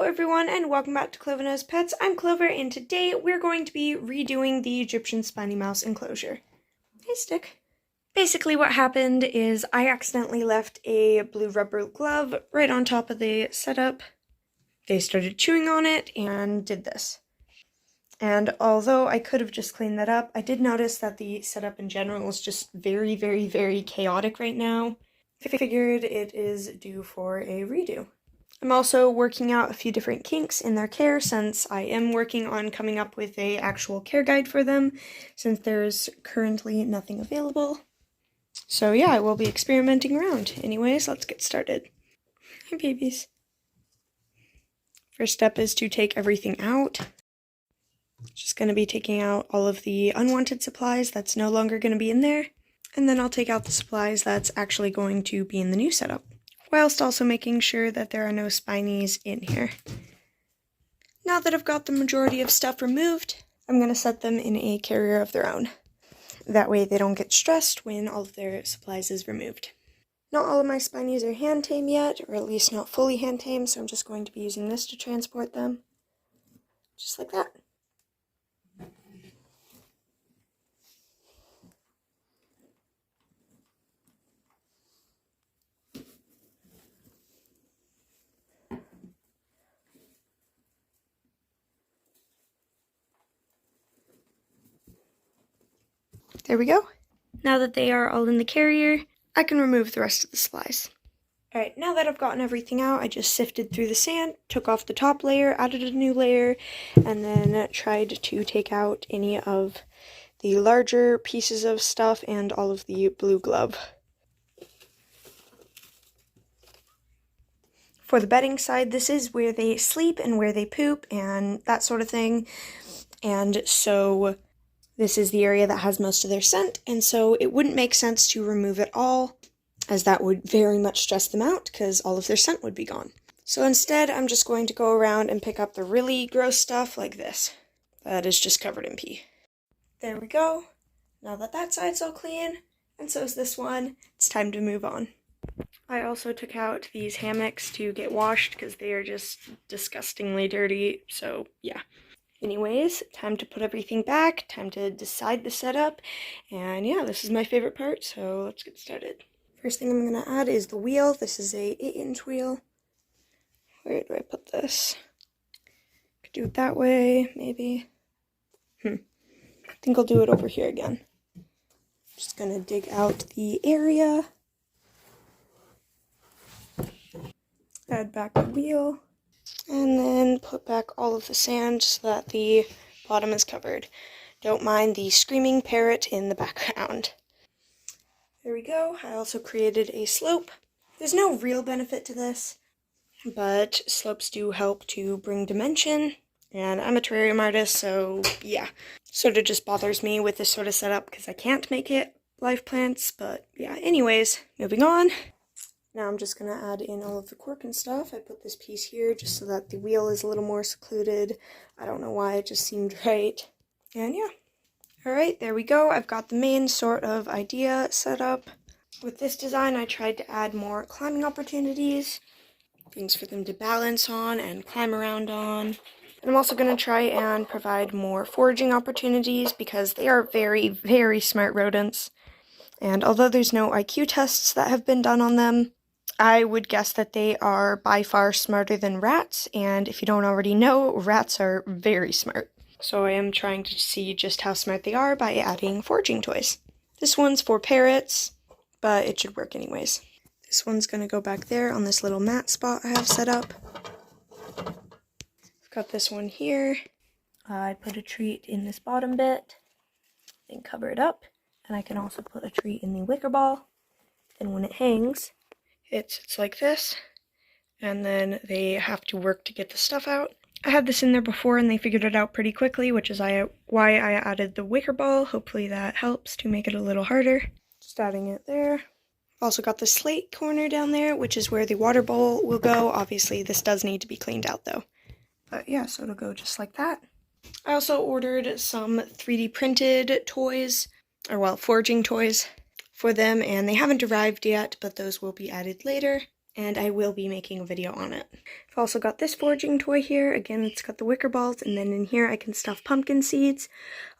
Hello everyone and welcome back to Clover Knows Pets. I'm Clover and today we're going to be redoing the Egyptian spiny mouse enclosure. Hey Stick. Basically what happened is I accidentally left a blue rubber glove right on top of the setup. They started chewing on it and did this. And although I could have just cleaned that up, I did notice that the setup in general is just very chaotic right now. I figured it is due for a redo. I'm also working out a few different kinks in their care since I am working on coming up with an actual care guide for them since there's currently nothing available. So yeah, I will be experimenting around. Anyways, let's get started. Hi babies. First step is to take everything out. Just going to be taking out all of the unwanted supplies that's no longer going to be in there. And then I'll take out the supplies that's actually going to be in the new setup, whilst also making sure that there are no spinies in here. Now that I've got the majority of stuff removed, I'm going to set them in a carrier of their own. That way they don't get stressed when all of their supplies is removed. Not all of my spinies are hand tame yet, or at least not fully hand tame, so I'm just going to be using this to transport them. Just like that. There we go. Now that they are all in the carrier, I can remove the rest of the supplies. Alright, now that I've gotten everything out, I just sifted through the sand, took off the top layer, added a new layer, and then tried to take out any of the larger pieces of stuff and all of the blue glove. For the bedding side, this is where they sleep and where they poop and that sort of thing. And so this is the area that has most of their scent, and so it wouldn't make sense to remove it all, as that would very much stress them out because all of their scent would be gone. So instead, I'm just going to go around and pick up the really gross stuff like this. That is just covered in pee. There we go. Now that that side's all clean, and so is this one, it's time to move on. I also took out these hammocks to get washed because they are just disgustingly dirty, so yeah. Anyways, time to put everything back, time to decide the setup, and yeah, this is my favorite part, so let's get started. First thing I'm going to add is the wheel. This is a 8-inch wheel. Where do I put this? Could do it that way, maybe. I think I'll do it over here again. Just going to dig out the area. Add back the wheel. And then put back all of the sand so that the bottom is covered. Don't mind the screaming parrot in the background. There we go. I also created a slope. There's no real benefit to this, but slopes do help to bring dimension, and I'm a terrarium artist, so yeah. Sort of just bothers me with this sort of setup because I can't make it live plants, but yeah. Anyways, moving on. Now I'm just going to add in all of the cork and stuff. I put this piece here just so that the wheel is a little more secluded. I don't know why, it just seemed right. And yeah. Alright, there we go. I've got the main sort of idea set up. With this design, I tried to add more climbing opportunities. Things for them to balance on and climb around on. And I'm also going to try and provide more foraging opportunities because they are very smart rodents. And although there's no IQ tests that have been done on them, I would guess that they are by far smarter than rats, and if you don't already know, rats are very smart. So I am trying to see just how smart they are by adding foraging toys. This one's for parrots, but it should work anyways. This one's going to go back there on this little mat spot I have set up. I've got this one here. I put a treat in this bottom bit, then cover it up, and I can also put a treat in the wicker ball. Then when it hangs, it sits like this, and then they have to work to get the stuff out. I had this in there before and they figured it out pretty quickly, which is why I added the wicker ball. Hopefully that helps to make it a little harder. Just adding it there. I've also got the slate corner down there, which is where the water bowl will go. Obviously this does need to be cleaned out though. But yeah, so it'll go just like that. I also ordered some 3D printed toys, or well, foraging toys for them, and they haven't arrived yet, but those will be added later. and I will be making a video on it. I've also got this foraging toy here. Again, it's got the wicker balls, and then in here I can stuff pumpkin seeds,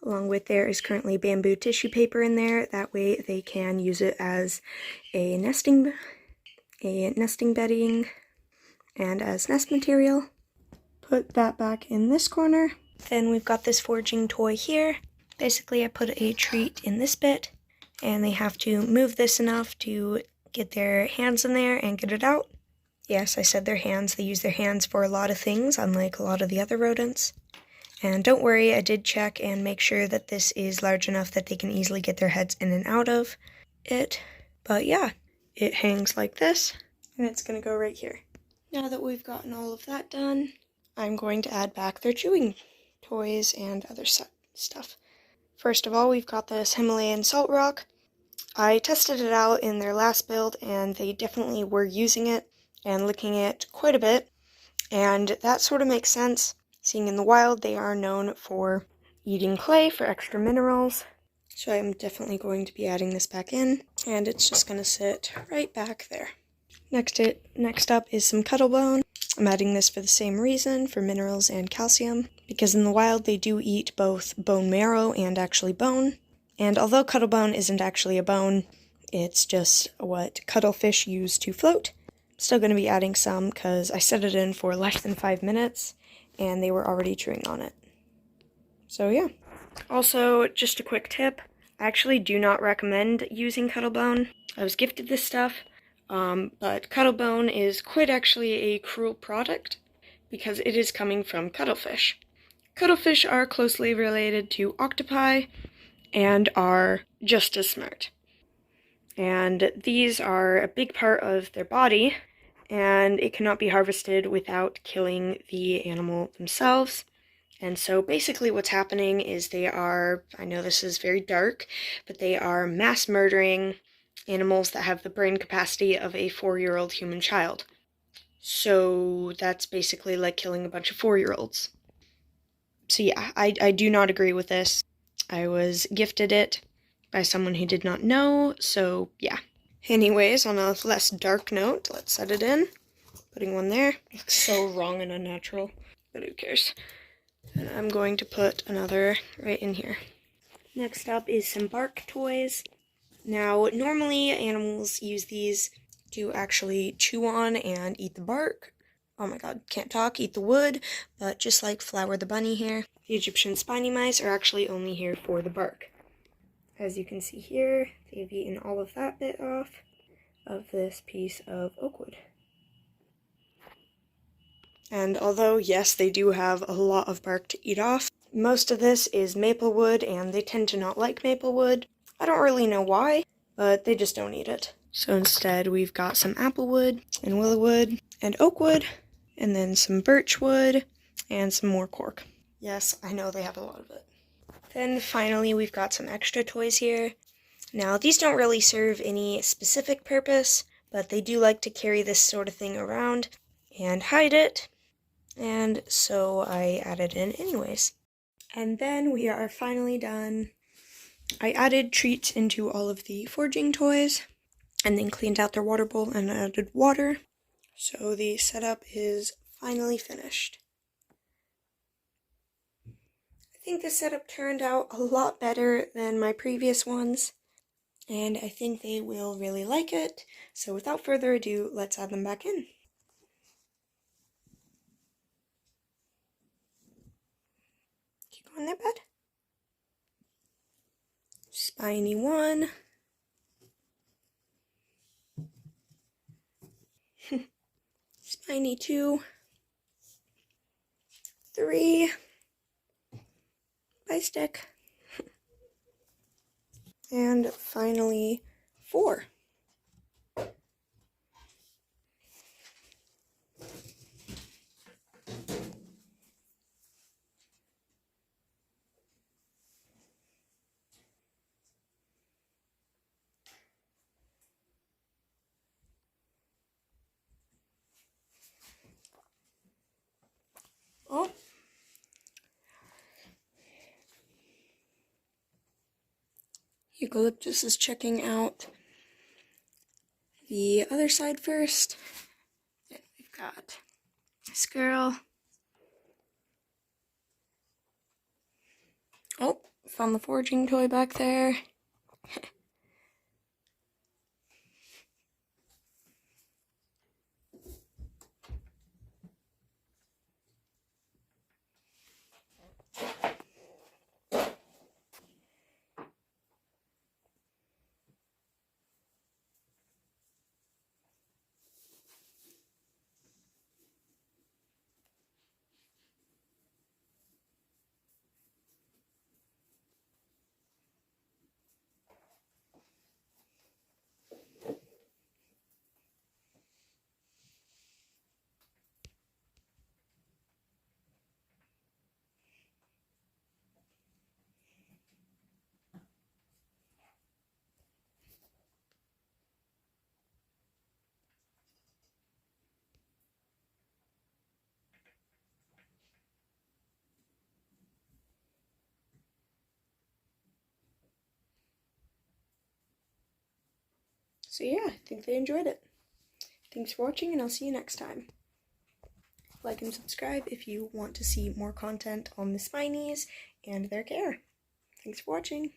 along with there is currently bamboo tissue paper in there. That way they can use it as a nesting bedding and as nest material. Put that back in this corner. Then we've got this foraging toy here. Basically, I put a treat in this bit, and they have to move this enough to get their hands in there and get it out. Yes, I said their hands. They use their hands for a lot of things, unlike a lot of the other rodents. And don't worry, I did check and make sure that this is large enough that they can easily get their heads in and out of it. But yeah, it hangs like this, and it's going to go right here. Now that we've gotten all of that done, I'm going to add back their chewing toys and other stuff. First of all, we've got this Himalayan salt rock. I tested it out in their last build, and they definitely were using it and licking it quite a bit, and that sort of makes sense. Seeing in the wild, they are known for eating clay for extra minerals, so I'm definitely going to be adding this back in, and it's just going to sit right back there. Next up is some cuttlebone. I'm adding this for the same reason, for minerals and calcium, because in the wild they do eat both bone marrow and actually bone. And although cuttlebone isn't actually a bone, it's just what cuttlefish use to float. I'm still going to be adding some because I set it in for less than 5 minutes and they were already chewing on it. So yeah. Also, just a quick tip, I actually do not recommend using cuttlebone. I was gifted this stuff, but cuttlebone is quite actually a cruel product because it is coming from cuttlefish. Cuttlefish are closely related to octopi and are just as smart. And these are a big part of their body, and it cannot be harvested without killing the animal themselves. And so basically what's happening is they are, I know this is very dark, but they are mass murdering animals that have the brain capacity of a 4-year-old human child. So that's basically like killing a bunch of 4-year-olds. So yeah, I do not agree with this. I was gifted it by someone who did not know, so yeah. Anyways, on a less dark note, let's set it in. Putting one there. Looks so wrong and unnatural, but who cares? And I'm going to put another right in here. Next up is some bark toys. Now, normally animals use these to actually chew on and eat the bark. Oh my god, can't talk, eat the wood, but just like Flower the bunny here, the Egyptian spiny mice are actually only here for the bark. As you can see here, they've eaten all of that bit off of this piece of oak wood. And although, yes, they do have a lot of bark to eat off, most of this is maple wood, and they tend to not like maple wood. I don't really know why, but they just don't eat it. So instead, we've got some apple wood, and willow wood, and oak wood, and then some birch wood, and some more cork. Yes, I know they have a lot of it. Then finally, we've got some extra toys here. Now, these don't really serve any specific purpose, but they do like to carry this sort of thing around and hide it. And so I added in anyways. And then we are finally done. I added treats into all of the foraging toys, and then cleaned out their water bowl and added water. So the setup is finally finished. I think the setup turned out a lot better than my previous ones, and I think they will really like it. So without further ado, let's add them back in. You go in there, bud? Spiny 1. Spiny 2. 3. Bye, stick. And finally, 4. Oh. Eucalyptus is checking out the other side first. got this girl. Oh, found the foraging toy back there. So yeah, I think they enjoyed it. Thanks for watching, and I'll see you next time. Like and subscribe if you want to see more content on the spinies and their care. Thanks for watching.